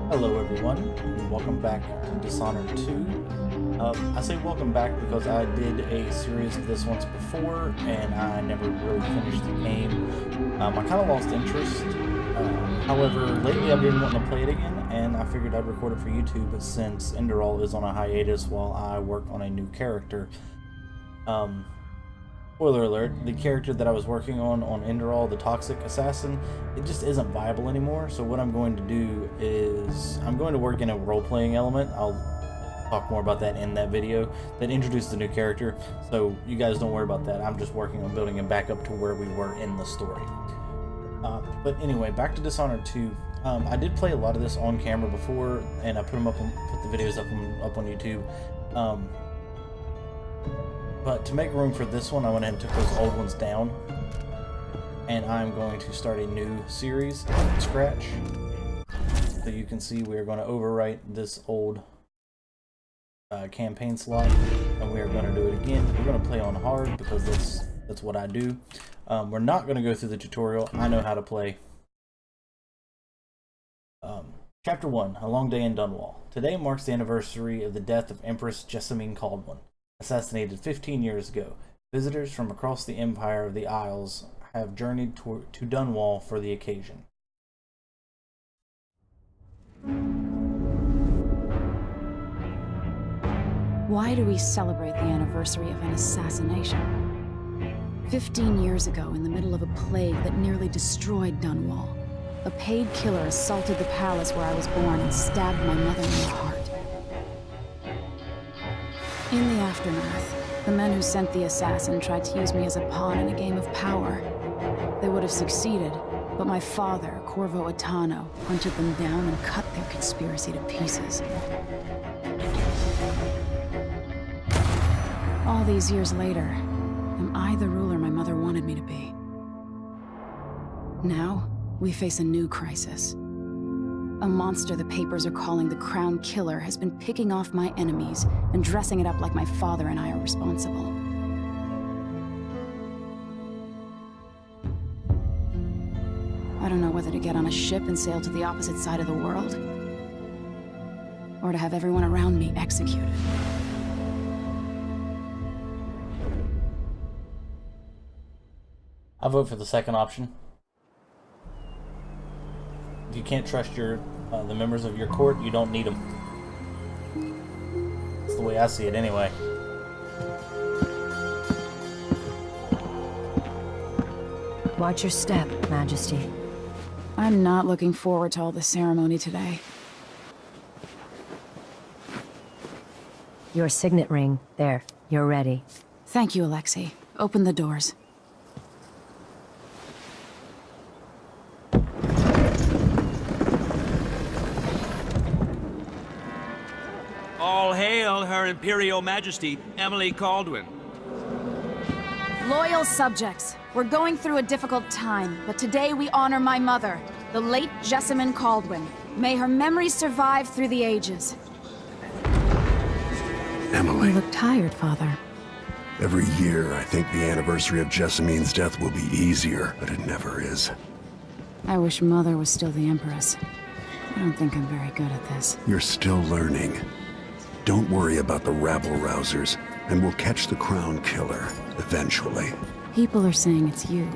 Hello everyone, and welcome back to Dishonored 2. I say welcome back because I did a series of this once before, and I never really finished the game. I kind of lost interest. However, lately I've been wanting to play it again, and I figured I'd record it for YouTube since Enderall is on a hiatus while I work on a new character. Spoiler alert, the character that I was working on Enderall, the Toxic Assassin, it just isn't viable anymore. So what I'm going to do is, I'm going to work in a role-playing element. I'll talk more about that in that video that introduces the new character. So you guys don't worry about that. I'm just working on building him back up to where we were in the story. But anyway, back to Dishonored 2. I did play a lot of this on camera before, and I put the videos up on YouTube. But to make room for this one, I went ahead and took those old ones down. And I'm going to start a new series from scratch. So you can see we are going to overwrite this old campaign slot. And we are going to do it again. We're going to play on hard because that's what I do. We're not going to go through the tutorial. I know how to play. Chapter 1, A Long Day in Dunwall. Today marks the anniversary of the death of Empress Jessamine Caldwin, assassinated 15 years ago. Visitors from across the Empire of the Isles have journeyed to Dunwall for the occasion. Why do we celebrate the anniversary of an assassination? 15 years ago, in the middle of a plague that nearly destroyed Dunwall, a paid killer assaulted the palace where I was born and stabbed my mother in the heart. In the aftermath, the men who sent the assassin tried to use me as a pawn in a game of power. They would have succeeded, but my father, Corvo Atano, hunted them down and cut their conspiracy to pieces. All these years later, am I the ruler my mother wanted me to be? Now, we face a new crisis. A monster the papers are calling the Crown Killer has been picking off my enemies and dressing it up like my father and I are responsible. I don't know whether to get on a ship and sail to the opposite side of the world, or to have everyone around me executed. I vote for the second option. If you can't trust the members of your court, you don't need them. That's the way I see it anyway. Watch your step, Majesty. I'm not looking forward to all the ceremony today. Your signet ring. There. You're ready. Thank you, Alexei. Open the doors. All hail Her Imperial Majesty, Emily Caldwin. Loyal subjects, we're going through a difficult time, but today we honor my mother, the late Jessamine Caldwin. May her memory survive through the ages. Emily. You look tired, Father. Every year, I think the anniversary of Jessamine's death will be easier, but it never is. I wish Mother was still the Empress. I don't think I'm very good at this. You're still learning. Don't worry about the rabble-rousers, and we'll catch the Crown Killer, eventually. People are saying it's you.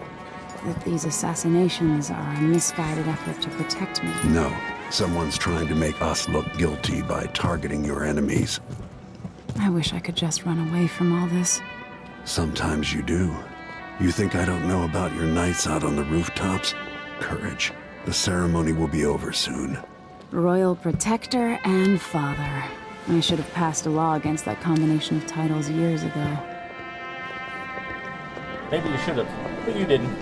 That these assassinations are a misguided effort to protect me. No, someone's trying to make us look guilty by targeting your enemies. I wish I could just run away from all this. Sometimes you do. You think I don't know about your nights out on the rooftops? Courage. The ceremony will be over soon. Royal Protector and Father. I should have passed a law against that combination of titles years ago. Maybe you should have, but you didn't.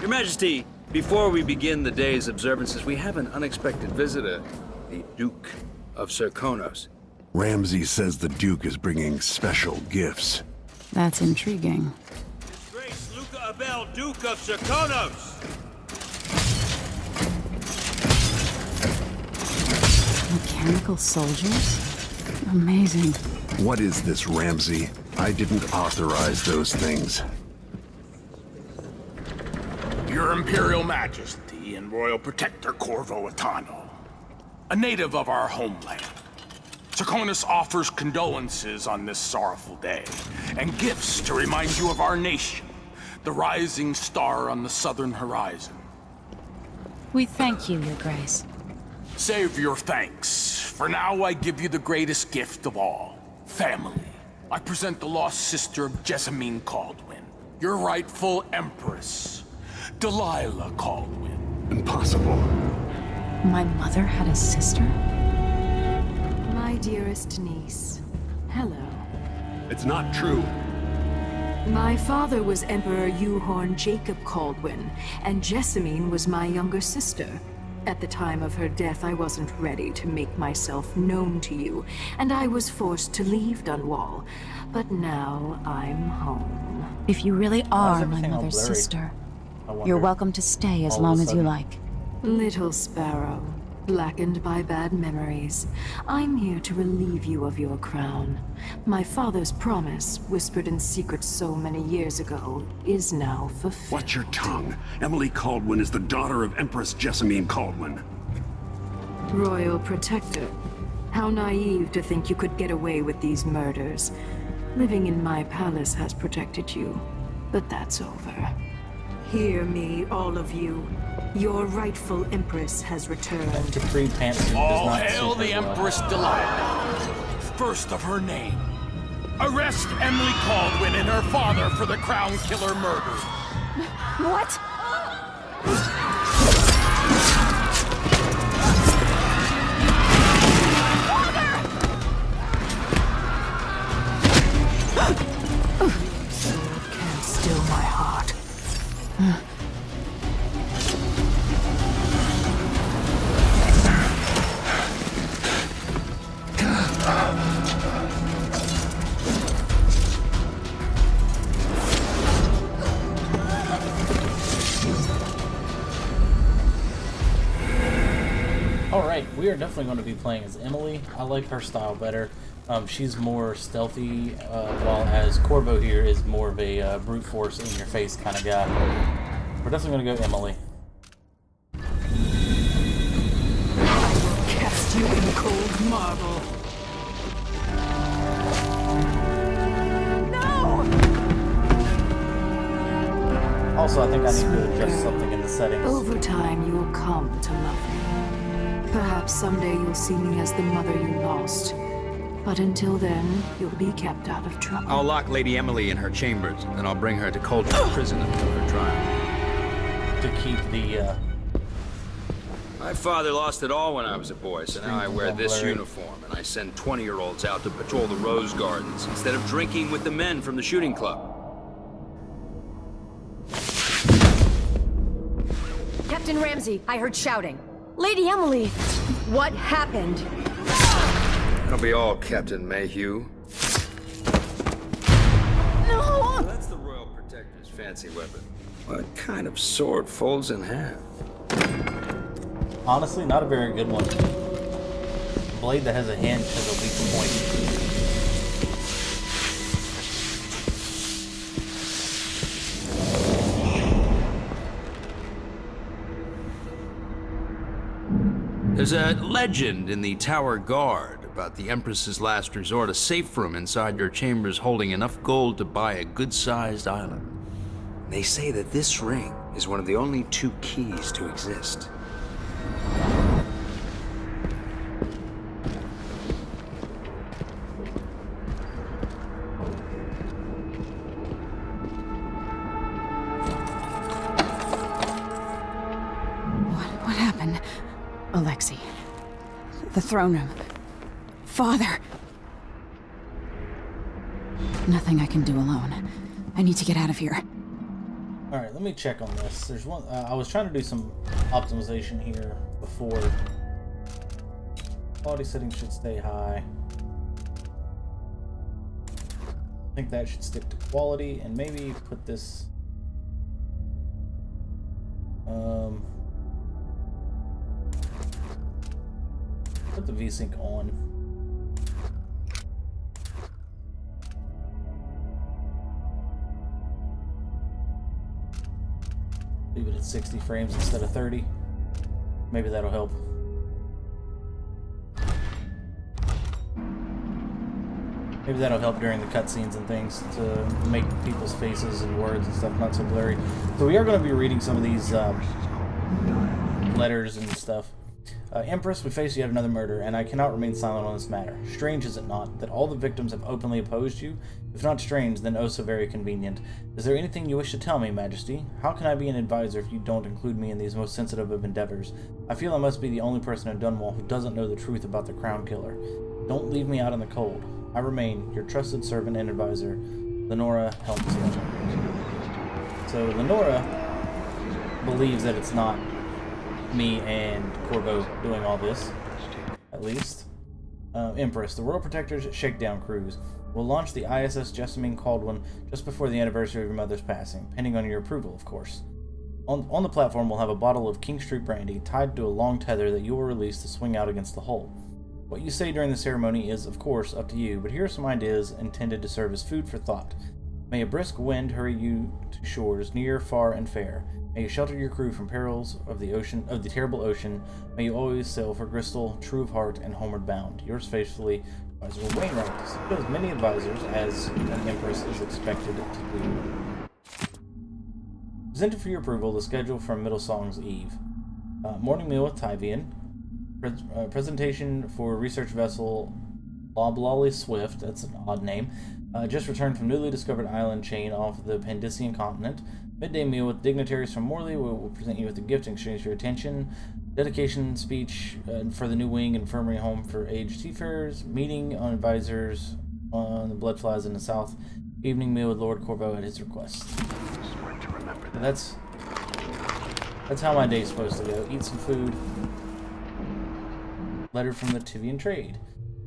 Your Majesty, before we begin the day's observances, we have an unexpected visitor, the Duke of Serkonos. Ramsay says the Duke is bringing special gifts. That's intriguing. His Grace Luca Abel, Duke of Serkonos! Mechanical soldiers? Amazing. What is this, Ramsay? I didn't authorize those things. Your Imperial Majesty and Royal Protector Corvo Atano, a native of our homeland. Serkonos offers condolences on this sorrowful day, and gifts to remind you of our nation, the rising star on the southern horizon. We thank you, Your Grace. Save your thanks. For now, I give you the greatest gift of all, family. I present the lost sister of Jessamine Caldwin, your rightful empress, Delilah Caldwin. Impossible. My mother had a sister? My dearest niece, hello. It's not true. My father was Emperor Euhorn Jacob Caldwin, and Jessamine was my younger sister. At the time of her death, I wasn't ready to make myself known to you, and I was forced to leave Dunwall. But now I'm home. If you really Why is are my everything all mother's blurry? sister, I wonder. you're welcome to stay as All of a long as you sudden. like. Little sparrow, blackened by bad memories, I'm here to relieve you of your crown. My father's promise, whispered in secret so many years ago, is now fulfilled. Watch your tongue. Emily Caldwin is the daughter of Empress Jessamine Caldwin. Royal Protector. How naive to think you could get away with these murders. Living in my palace has protected you, but that's over. Hear me, all of you. Your rightful empress has returned. Capri pantsuit does All not hail suit the her well. Empress Delilah, first of her name. Arrest Emily Caldwin and her father for the Crown Killer murder. What? Can't still my heart. Alright, we are definitely going to be playing as Emily. I like her style better. She's more stealthy, while as Corvo here is more of a brute force, in-your-face kind of guy. We're definitely going to go Emily. Cast you in cold marble. Also, I think I need to adjust something in the settings. Over time, you will come to love me. Perhaps someday you'll see me as the mother you lost. But until then, you'll be kept out of trouble. I'll lock Lady Emily in her chambers, then I'll bring her to Cauldron Prison until her trial. To keep the, My father lost it all when I was a boy, so now I wear this blurry. uniform, and I send 20-year-olds out to patrol the Rose Gardens instead of drinking with the men from the shooting club. Captain Ramsey, I heard shouting. Lady Emily, what happened? That'll be all, Captain Mayhew. No! That's the Royal Protector's fancy weapon. What kind of sword folds in half? honestly, not a very good one. A blade that has a hinge has a weak point. There's a legend in the Tower Guard about the Empress's last resort, a safe room inside your chambers holding enough gold to buy a good-sized island. They say that this ring is one of the only 2 keys to exist. What happened? Alexei. The throne room. Father! Nothing I can do alone. I need to get out of here. Alright, let me check on this. There's one. I was trying to do some optimization here before. Quality settings should stay high. I think that should stick to quality, and maybe put this. Put the VSync on. Leave it at 60 frames instead of 30. Maybe that'll help. Maybe that'll help during the cutscenes and things to make people's faces and words and stuff not so blurry. So we are going to be reading some of these letters and stuff. Empress, we face yet another murder, and I cannot remain silent on this matter. Strange, is it not, that all the victims have openly opposed you? If not strange, then oh so very convenient. Is there anything you wish to tell me, Majesty? How can I be an advisor if you don't include me in these most sensitive of endeavors? I feel I must be the only person in Dunwall who doesn't know the truth about the Crown Killer. Don't leave me out in the cold. I remain your trusted servant and advisor, Lenora Helmsley. So Lenora believes that it's not me and Corvo doing all this, at least. Empress, the Royal Protector's Shakedown Cruise will launch the ISS Jessamine Caldwin just before the anniversary of your mother's passing, pending on your approval, of course. On the platform, we'll have a bottle of King Street brandy tied to a long tether that you will release to swing out against the hull. What you say during the ceremony is, of course, up to you, but here are some ideas intended to serve as food for thought. May a brisk wind hurry you to shores near, far, and fair. May you shelter your crew from perils of the ocean, of the terrible ocean. May you always sail for Bristol, true of heart and homeward bound. Yours faithfully, Advisor Wainwright. So as many advisors as an Empress is expected to do. Presented for your approval, the schedule from Middle Song's Eve. Morning meal with Tyvian. Presentation for research vessel Loblolly Swift. That's an odd name. Just returned from newly discovered island chain off the Pandician continent. Midday meal with dignitaries from Morley. We'll present you with a gift in exchange for your attention. Dedication speech for the new wing infirmary home for aged seafarers. Meeting on advisors on the bloodflies in the south. Evening meal with Lord Corvo at his request. That's how my day's supposed to go. Eat some food. Letter from the Tivian trade.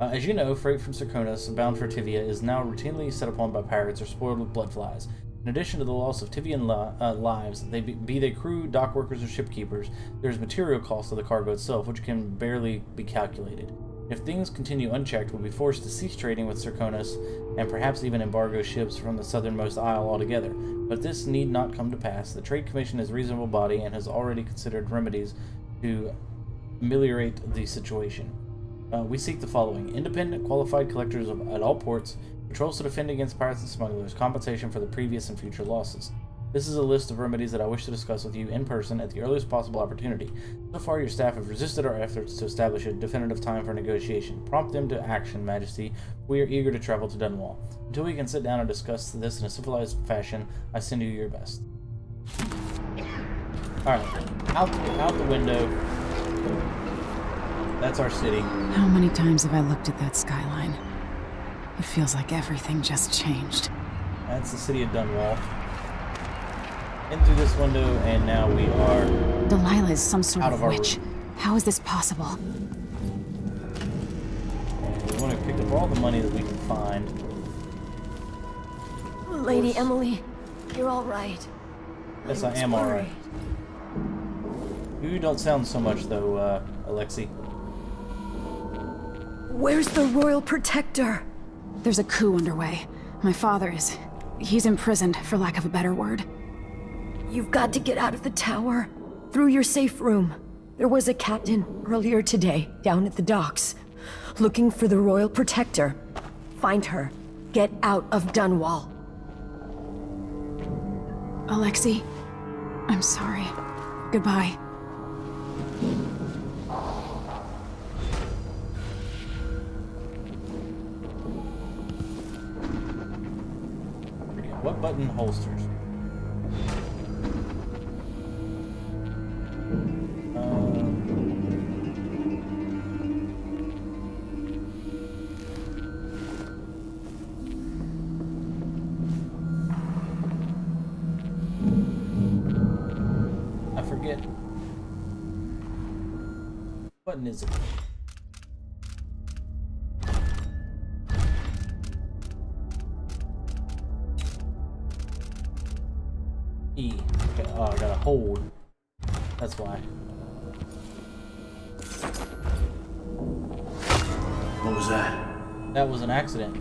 As you know, freight from Serkonos bound for Tivia is now routinely set upon by pirates or spoiled with bloodflies. In addition to the loss of Tivian lives, be they crew, dock workers, or shipkeepers, there is material cost of the cargo itself, which can barely be calculated. If things continue unchecked, we'll be forced to cease trading with Serkonos and perhaps even embargo ships from the southernmost isle altogether. But this need not come to pass. The Trade Commission is a reasonable body and has already considered remedies to ameliorate the situation. We seek the following: independent, qualified collectors at all ports, patrols to defend against pirates and smugglers, compensation for the previous and future losses. This is a list of remedies that I wish to discuss with you in person at the earliest possible opportunity. So far, your staff have resisted our efforts to establish a definitive time for negotiation. Prompt them to action, Majesty. We are eager to travel to Dunwall. Until we can sit down and discuss this in a civilized fashion, I send you your best. Alright, out the window. That's our city. How many times have I looked at that skyline? It feels like everything just changed. That's the city of Dunwall. In through this window, and now we are... Delilah is some sort out of of our witch. room. How is this possible? And we want to pick up all the money that we can find. Lady Emily, you're all right. Yes, I am alright. You don't sound so much, though, Alexei. Where's the Royal Protector? There's a coup underway. My father is... he's imprisoned, for lack of a better word. You've got to get out of the tower. Through your safe room. There was a captain earlier today, down at the docks, looking for the Royal Protector. Find her. Get out of Dunwall. Alexei, I'm sorry. Goodbye. What button holsters? I forget. What button is it? E. Okay, oh, I gotta hold. That's why. What was that? That was an accident.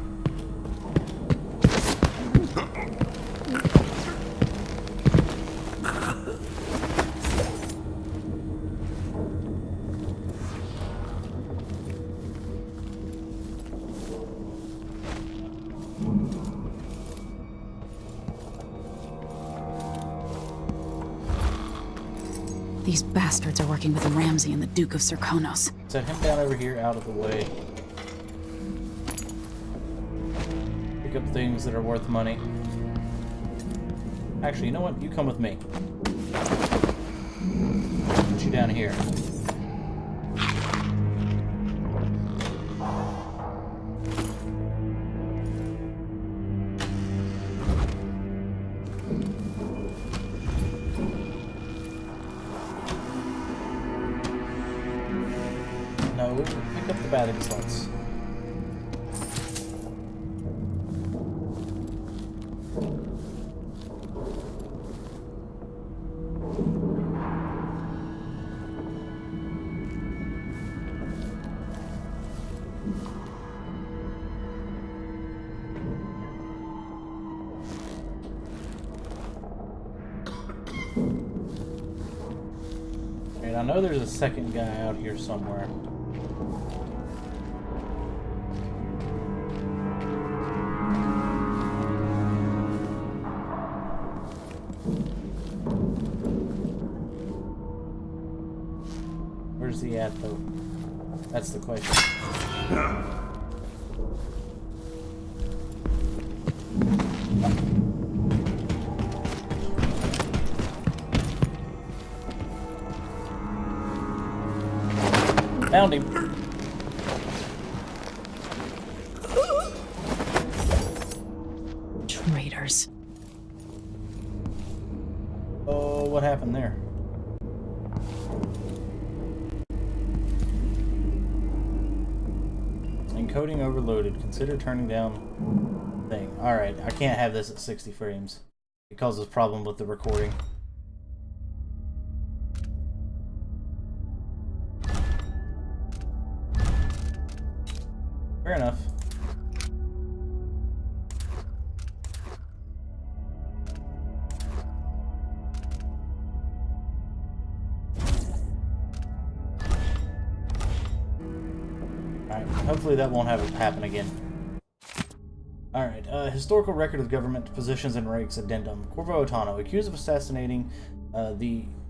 These bastards are working with Ramsay and the Duke of Serkonos. Set him down over here, out of the way. Pick up things that are worth money. Actually, you know what? You come with me. Put you down here. No, pick up the batting slots. Alright, I know there's a second guy out here somewhere. Where's he at, though? That's the question. Found him. Traitors. Oh, what happened there? Encoding overloaded. Consider turning down thing. Alright, I can't have this at 60 frames. It causes problem with the recording. Fair enough. Alright, hopefully that won't happen again. Alright, historical record of government positions and ranks addendum. Corvo Otano, accused of assassinating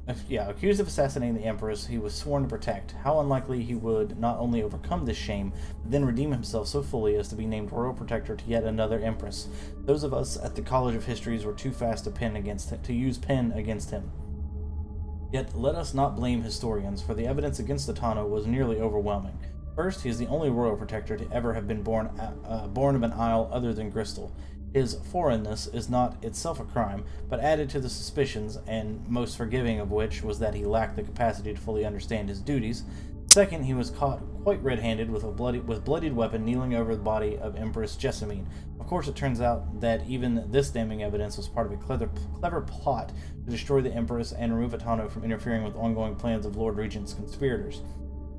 accused of assassinating the Empress he was sworn to protect. How unlikely he would not only overcome this shame, but then redeem himself so fully as to be named Royal Protector to yet another Empress. Those of us at the College of Histories were too fast to use pen against him. Yet let us not blame historians, for the evidence against Otano was nearly overwhelming. First, he is the only Royal Protector to ever have been born of an isle other than Gristle. His foreignness is not itself a crime, but added to the suspicions, and most forgiving of which was that he lacked the capacity to fully understand his duties. Second, he was caught quite red-handed with a bloodied weapon kneeling over the body of Empress Jessamine. Of course, it turns out that even this damning evidence was part of a clever plot to destroy the Empress and remove Otano from interfering with ongoing plans of Lord Regent's conspirators.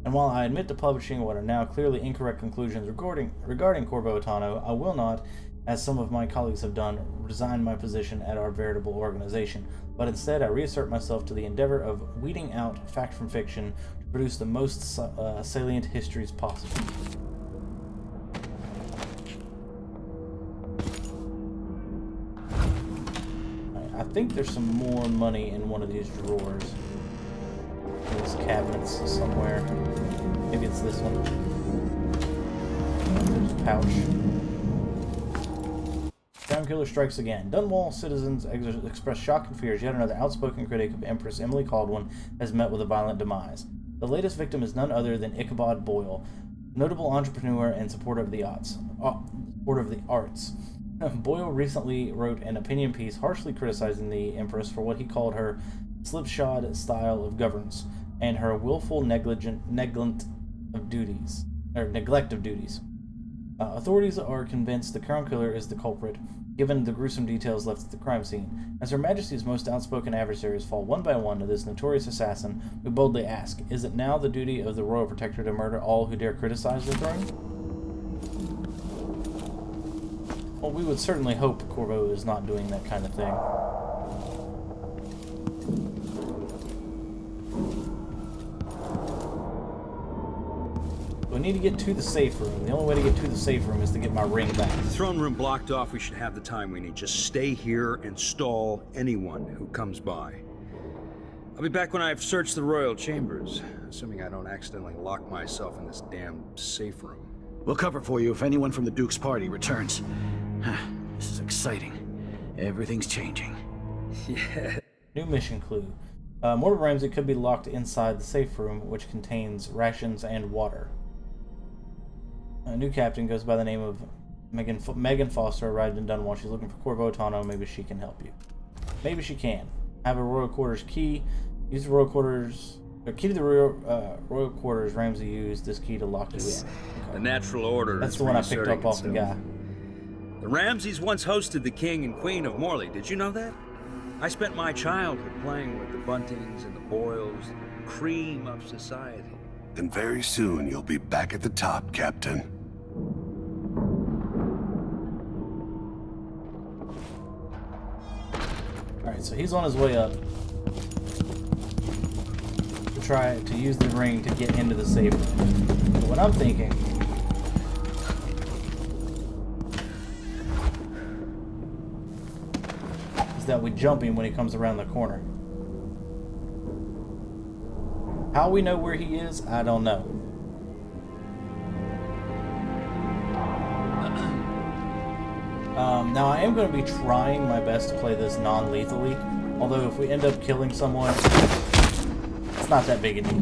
And while I admit to publishing what are now clearly incorrect conclusions regarding Corvo Otano, I will not, as some of my colleagues have done, resign my position at our veritable organization, but instead I reassert myself to the endeavor of weeding out fact from fiction to produce the most salient histories possible. I think there's some more money in one of these drawers. These cabinets somewhere. Maybe it's this one. There's a pouch. Crown Killer strikes again. Dunwall citizens express shock and fear as yet another outspoken critic of Empress Emily Caldwin has met with a violent demise. The latest victim is none other than Ichabod Boyle, notable entrepreneur and supporter of the arts. Boyle recently wrote an opinion piece harshly criticizing the Empress for what he called her slipshod style of governance and her willful neglect of duties. Authorities are convinced the Crown Killer is the culprit, given the gruesome details left at the crime scene. As Her Majesty's most outspoken adversaries fall one by one to this notorious assassin, we boldly ask, is it now the duty of the Royal Protector to murder all who dare criticize the throne? Well, we would certainly hope Corvo is not doing that kind of thing. need to get to the safe room. The only way to get to the safe room is to get my ring back. The throne room blocked off. We should have the time we need. Just stay here and stall anyone who comes by. I'll be back when I've searched the royal chambers, assuming I don't accidentally lock myself in this damn safe room. We'll cover for you if anyone from the Duke's party returns. This is exciting. Everything's changing. Yeah. New mission clue. Mortal Ramsey could be locked inside the safe room, which contains rations and water. A new captain goes by the name of Megan Foster arrived in Dunwall. She's looking for Corvo Attano. Maybe she can help you. Maybe she can. Have a royal quarters key. Use the royal quarters. The key to the royal quarters. Ramsey used this key to lock you in. Okay. The Natural Order. That's the one I picked up off the guy. The Ramseys once hosted the King and Queen of Morley. Did you know that? I spent my childhood playing with the Buntings and the Boyles, the cream of society. And very soon you'll be back at the top, Captain. Alright, so he's on his way up to try to use the ring to get into the safe room. So what I'm thinking is that we jump him when he comes around the corner. How we know where he is, I don't know. Now I am going to be trying my best to play this non-lethally, although if we end up killing someone, it's not that big a deal.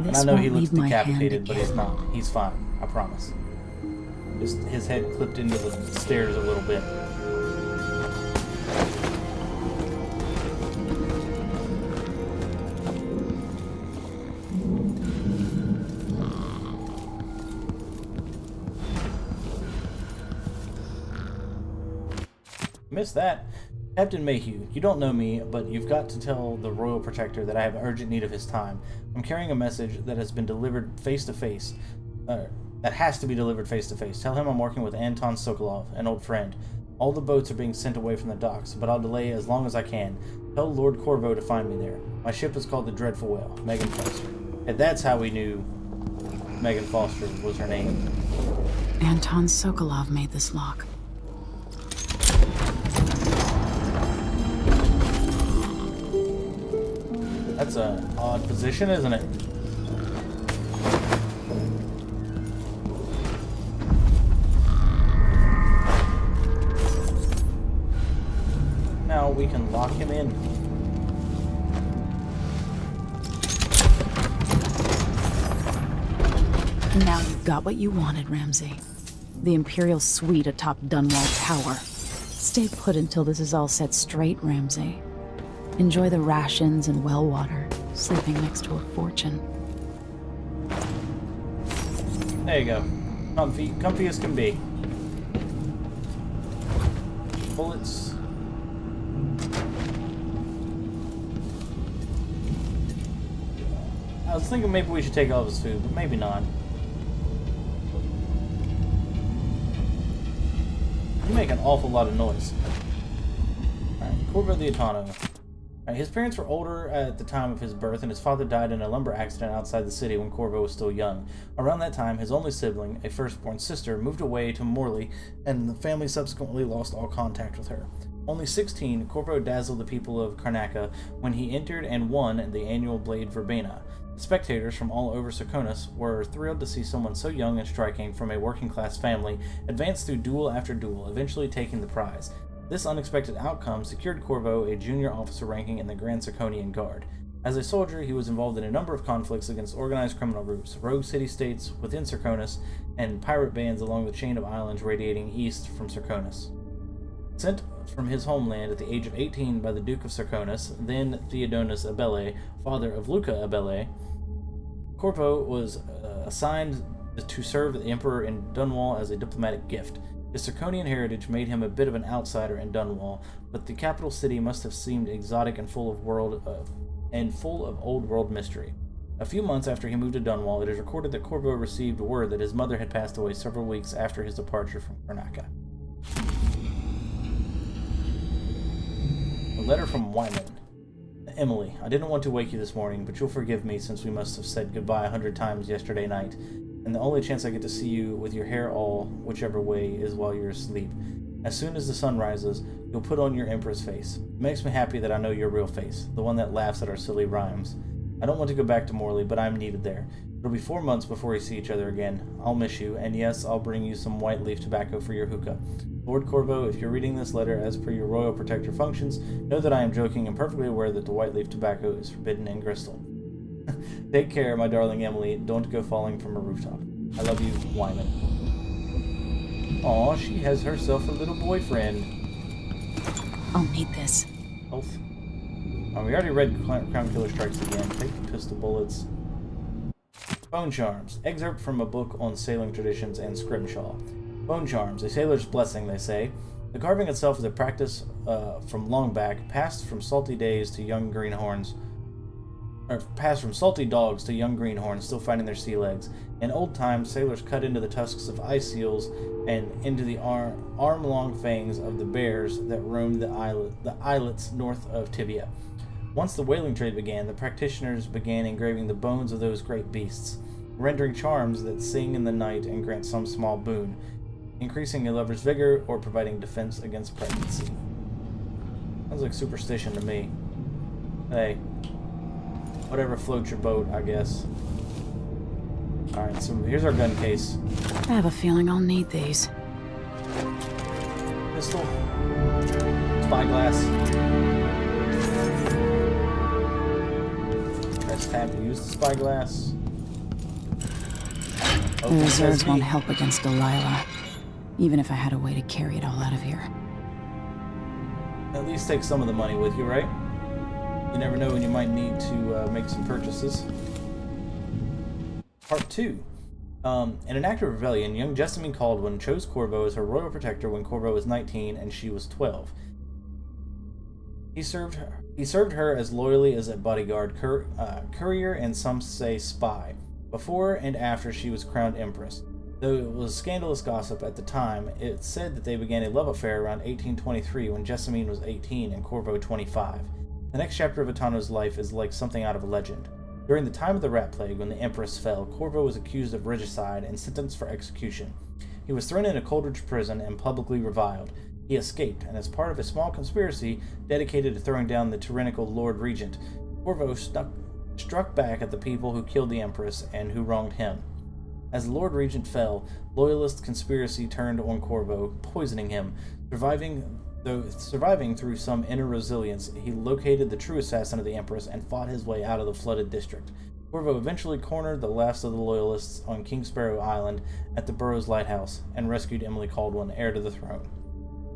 And I know he looks decapitated, but he's not. He's fine. I promise. Just his head clipped into the stairs a little bit. Missed that. Captain Mayhew, you don't know me, but you've got to tell the Royal Protector that I have urgent need of his time. I'm carrying a message that has been delivered face-to-face. That has to be delivered face-to-face. Tell him I'm working with Anton Sokolov, an old friend. All the boats are being sent away from the docks, but I'll delay as long as I can. Tell Lord Corvo to find me there. My ship is called the Dreadful Whale, Megan Foster. And that's how we knew Megan Foster was her name. Anton Sokolov made this lock. That's an odd position, isn't it? Now we can lock him in. Now you've got what you wanted, Ramsey. The Imperial Suite atop Dunwall Tower. Stay put until this is all set straight, Ramsey. Enjoy the rations and well water, sleeping next to a fortune. There you go. Comfy as can be. Bullets. I was thinking maybe we should take all of his food, but maybe not. You make an awful lot of noise. Alright, Corvo the Attano. His parents were older at the time of his birth, and his father died in a lumber accident outside the city when Corvo was still young. Around that time, his only sibling, a firstborn sister, moved away to Morley, and the family subsequently lost all contact with her. Only 16, Corvo dazzled the people of Karnaca when he entered and won the annual Blade Verbena. Spectators from all over Serkonos were thrilled to see someone so young and striking from a working-class family advance through duel after duel, eventually taking the prize. This unexpected outcome secured Corvo a junior officer ranking in the Grand Serkonian Guard. As a soldier, he was involved in a number of conflicts against organized criminal groups, rogue city-states within Serkonos, and pirate bands along the chain of islands radiating east from Serkonos. Sent from his homeland at the age of 18 by the Duke of Serkonos, then Theodonis Abele, father of Luca Abele, Corvo was assigned to serve the Emperor in Dunwall as a diplomatic gift. His Serkonian heritage made him a bit of an outsider in Dunwall, but the capital city must have seemed exotic and full of old world mystery. A few months after he moved to Dunwall, it is recorded that Corvo received word that his mother had passed away several weeks after his departure from Karnaca. A letter from Wyman. Emily. I didn't want to wake you this morning, but you'll forgive me since we must have said goodbye 100 times yesterday night, and the only chance I get to see you with your hair all whichever way is while you're asleep. As soon as the sun rises, you'll put on your Empress face. It makes me happy that I know your real face, the one that laughs at our silly rhymes. I don't want to go back to Morley, but I'm needed there. It'll be 4 months before we see each other again. I'll miss you, and yes, I'll bring you some white leaf tobacco for your hookah. Lord Corvo, if you're reading this letter as per your royal protector functions, know that I am joking and perfectly aware that the white leaf tobacco is forbidden in Crystal. Take care, my darling Emily. Don't go falling from a rooftop. I love you, Wyman. Aw, she has herself a little boyfriend. I'll need this. Health. We already read Crown Killer Strikes Again. Take the pistol bullets. Bone Charms. Excerpt from a book on sailing traditions and scrimshaw. Bone Charms. A sailor's blessing, they say. The carving itself is a practice from long back, passed from salty days to young greenhorns, or passed from salty dogs to young greenhorns still finding their sea legs. In old times, sailors cut into the tusks of ice seals and into the arm-long fangs of the bears that roamed the islets north of Tibia. Once the whaling trade began, the practitioners began engraving the bones of those great beasts, rendering charms that sing in the night and grant some small boon, increasing a lover's vigor or providing defense against pregnancy. Sounds like superstition to me. Hey, whatever floats your boat, I guess. Alright, so here's our gun case. I have a feeling I'll need these. Pistol. Spyglass. Press tab to use the spyglass. The reserves won't help against Delilah, even if I had a way to carry it all out of here. At least take some of the money with you, right? You never know when you might need to make some purchases. Part 2. In an act of rebellion, young Jessamine Caldwin chose Corvo as her royal protector when Corvo was 19 and she was 12. He served her as loyally as a bodyguard, courier, and some say spy, before and after she was crowned empress. Though it was scandalous gossip at the time, it said that they began a love affair around 1823 when Jessamine was 18 and Corvo 25. The next chapter of Etano's life is like something out of a legend. During the time of the rat plague, when the Empress fell, Corvo was accused of regicide and sentenced for execution. He was thrown into Coleridge prison and publicly reviled. He escaped, and as part of a small conspiracy dedicated to throwing down the tyrannical Lord Regent, Corvo struck back at the people who killed the Empress and who wronged him. As the Lord Regent fell, loyalist conspiracy turned on Corvo, poisoning him. Surviving through some inner resilience, he located the true assassin of the Empress and fought his way out of the flooded district. Corvo eventually cornered the last of the loyalists on King Sparrow Island at the Burroughs Lighthouse and rescued Emily Caldwin, heir to the throne.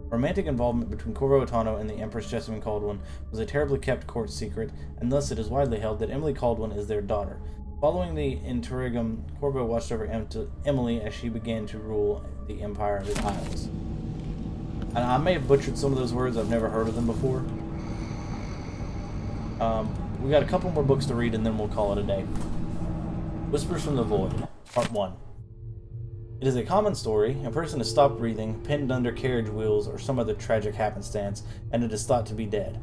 Romantic involvement between Corvo Attano and the Empress Jessamine Caldwin was a terribly kept court secret, and thus it is widely held that Emily Caldwin is their daughter. Following the interregnum, Corvo watched over Emily as she began to rule the Empire of the Isles. And I may have butchered some of those words, I've never heard of them before. We got a couple more books to read and then we'll call it a day. Whispers from the Void, Part 1. It is a common story. A person is stopped breathing, pinned under carriage wheels, or some other tragic happenstance, and it is thought to be dead.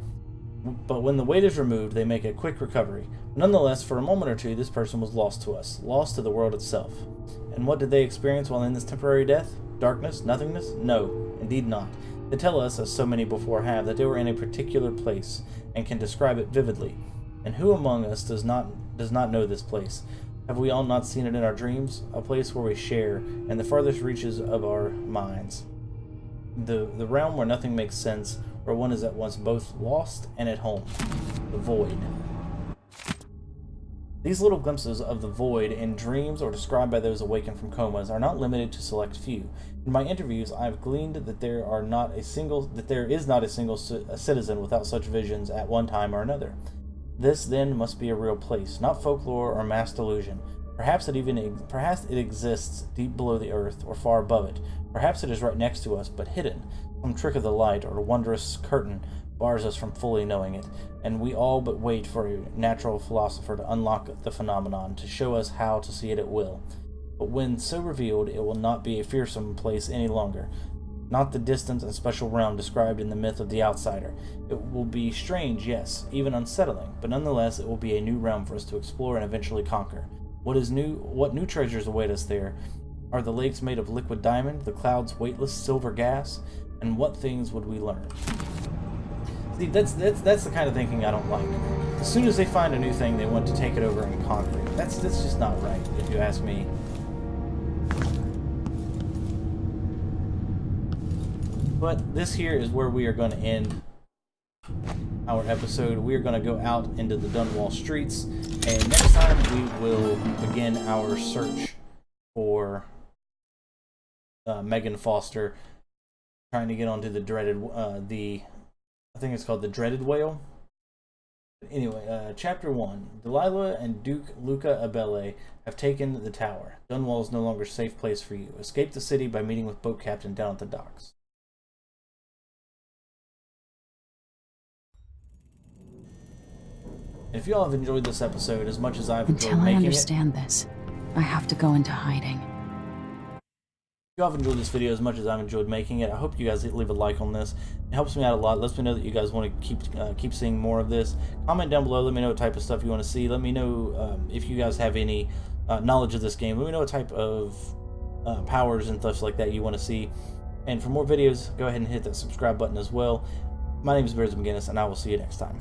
But when the weight is removed, they make a quick recovery. Nonetheless, for a moment or two, this person was lost to us, lost to the world itself. And what did they experience while in this temporary death? Darkness? Nothingness? No, indeed not. They tell us, as so many before have, that they were in a particular place, and can describe it vividly. And who among us does not know this place? Have we all not seen it in our dreams? A place where we share, in the farthest reaches of our minds. The realm where nothing makes sense, where one is at once both lost and at home. The Void. These little glimpses of the void in dreams or described by those awakened from comas are not limited to select few. In my interviews, I have gleaned that there is not a single citizen without such visions at one time or another. This, then, must be a real place, not folklore or mass delusion. Perhaps it exists deep below the earth or far above it. Perhaps it is right next to us, but hidden. Some trick of the light or wondrous curtain bars us from fully knowing it, and we all but wait for a natural philosopher to unlock the phenomenon, to show us how to see it at will. But when so revealed, it will not be a fearsome place any longer. not the distant and special realm described in the myth of the outsider. It will be strange, yes, even unsettling, but nonetheless it will be a new realm for us to explore and eventually conquer. What new treasures await us there? Are the lakes made of liquid diamond, the clouds weightless silver gas? And what things would we learn? See, that's the kind of thinking I don't like. As soon as they find a new thing, they want to take it over and conquer it. That's just not right, if you ask me. But this here is where we are going to end our episode. We are going to go out into the Dunwall streets, and next time we will begin our search for Megan Foster, trying to get onto the dreaded, I think it's called the Dreaded Whale. Anyway, Chapter 1. Delilah and Duke Luca Abele have taken the tower. Dunwall is no longer a safe place for you. Escape the city by meeting with boat captain down at the docks. If y'all have enjoyed this episode as much as I've enjoyed Until I making understand this, I have to go into hiding. If y'all have enjoyed this video as much as I've enjoyed making it, I hope you guys leave a like on this. It helps me out a lot. Lets me know that you guys want to keep seeing more of this. Comment down below. Let me know what type of stuff you want to see. Let me know if you guys have any knowledge of this game. Let me know what type of powers and stuff like that you want to see. And for more videos, go ahead and hit that subscribe button as well. My name is Bears McGinnis, and I will see you next time.